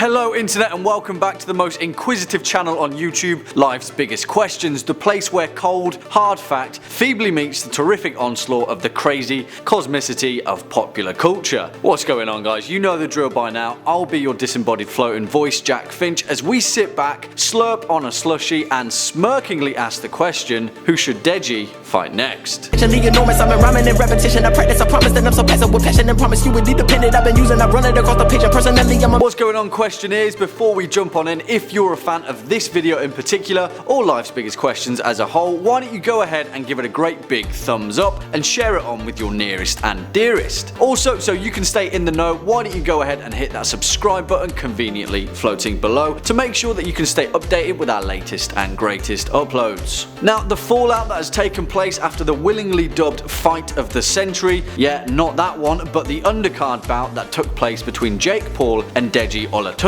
Hello internet and welcome back to the most inquisitive channel on YouTube, Life's Biggest Questions, the place where cold, hard fact feebly meets the terrific onslaught of the crazy cosmicity of popular culture. What's going on, guys? You know the drill by now. I'll be your disembodied floating voice, Jack Finch, as we sit back, slurp on a slushie and smirkingly ask the question, who should Deji fight next? Enormous, I'm rhyming in repetition. I practice, I promise that I'm so passive with passion and promise you would be dependent. I've been using, I run it across the picture. Personally, I'm a What's going on, questioners? Before we jump on in, if you're a fan of this video in particular, or Life's Biggest Questions as a whole, why don't you go ahead and give it a great big thumbs up and share it on with your nearest and dearest. Also, so you can stay in the know, why don't you go ahead and hit that subscribe button conveniently floating below to make sure that you can stay updated with our latest and greatest uploads. Now, the fallout that has taken place after the willingly dubbed fight of the century, yeah, not that one, but the undercard bout that took place between Jake Paul and Deji Olatunji.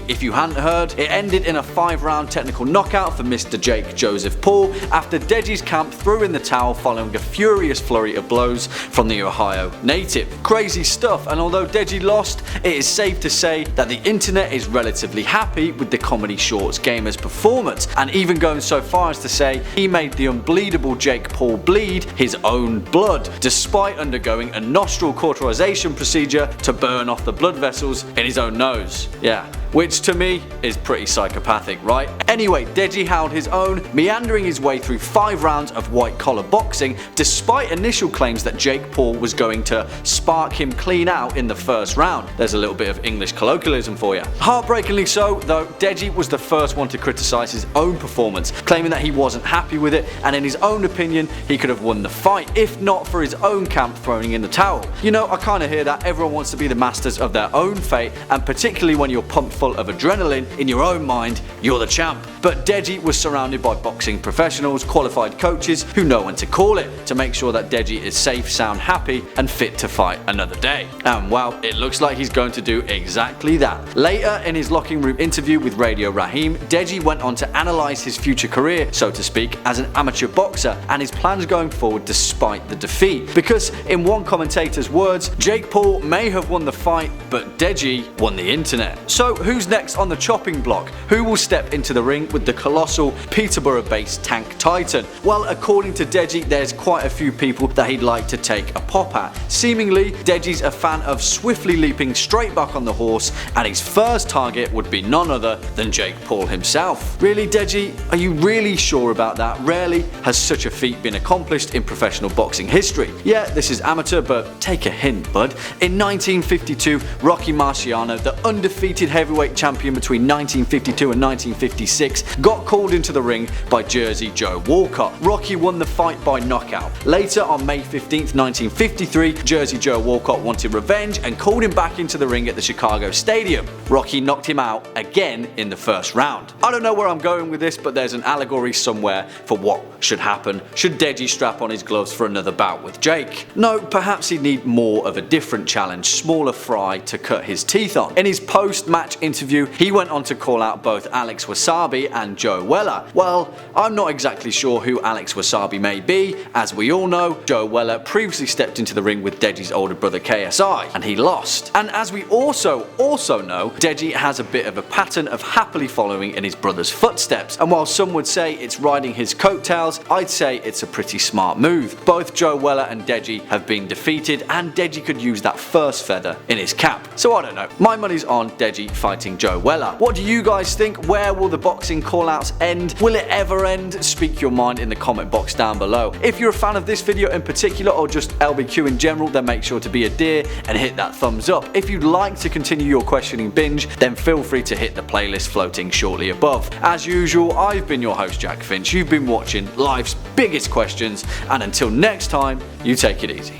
If you hadn't heard, it ended in a 5-round technical knockout for Mr. Jake Joseph Paul after Deji's camp threw in the towel following a furious flurry of blows from the Ohio native. Crazy stuff, and although Deji lost, it is safe to say that the internet is relatively happy with the comedy shorts gamer's performance, and even going so far as to say he made the unbleedable Jake Paul bleed his own blood, despite undergoing a nostril cauterization procedure to burn off the blood vessels in his own nose. Yeah. Which to me is pretty psychopathic, right? Anyway, Deji held his own, meandering his way through 5 rounds of white collar boxing, despite initial claims that Jake Paul was going to spark him clean out in the first round. There's a little bit of English colloquialism for you. Heartbreakingly so, though, Deji was the first one to criticize his own performance, claiming that he wasn't happy with it, and in his own opinion, he could have won the fight, if not for his own camp throwing in the towel. You know, I kind of hear that. Everyone wants to be the masters of their own fate, and particularly when you're pumped full of adrenaline, in your own mind, you're the champ. But Deji was surrounded by boxing professionals, qualified coaches who know when to call it, to make sure that Deji is safe, sound, happy, and fit to fight another day. And well, it looks like he's going to do exactly that. Later in his locking room interview with Radio Raheem, Deji went on to analyse his future career, so to speak, as an amateur boxer and his plans going forward despite the defeat. Because in one commentator's words, Jake Paul may have won the fight, but Deji won the internet. So who's next on the chopping block? Who will step into the ring with the colossal Peterborough-based Tank Titan? Well, according to Deji, there's quite a few people that he'd like to take a pop at. Seemingly, Deji's a fan of swiftly leaping straight back on the horse, and his first target would be none other than Jake Paul himself. Really, Deji? Are you really sure about that? Rarely has such a feat been accomplished in professional boxing history. Yeah, this is amateur, but take a hint, bud. In 1952, Rocky Marciano, the undefeated heavyweight champion between 1952 and 1956, got called into the ring by Jersey Joe Walcott. Rocky won the fight by knockout. Later, on May 15th, 1953, Jersey Joe Walcott wanted revenge and called him back into the ring at the Chicago Stadium. Rocky knocked him out again in the first round. I don't know where I'm going with this, but there's an allegory somewhere for what should happen should Deji strap on his gloves for another bout with Jake. No, perhaps he'd need more of a different challenge, smaller fry to cut his teeth on. In his post-match interview, he went on to call out both Alex Wasabi and Joe Weller. Well, I'm not exactly sure who Alex Wasabi may be. As we all know, Joe Weller previously stepped into the ring with Deji's older brother KSI, and he lost. And as we also know, Deji has a bit of a pattern of happily following in his brother's footsteps, and while some would say it's riding his coattails, I'd say it's a pretty smart move. Both Joe Weller and Deji have been defeated, and Deji could use that first feather in his cap. So I don't know. My money's on Deji fighting Joe Weller. What do you guys think? Where will the boxing callouts end? Will it ever end? Speak your mind in the comment box down below. If you're a fan of this video in particular, or just LBQ in general, then make sure to be a dear and hit that thumbs up. If you'd like to continue your questioning binge, then feel free to hit the playlist floating shortly above. As usual, I've been your host, Jack Finch. You've been watching Life's Biggest Questions, and until next time, you take it easy.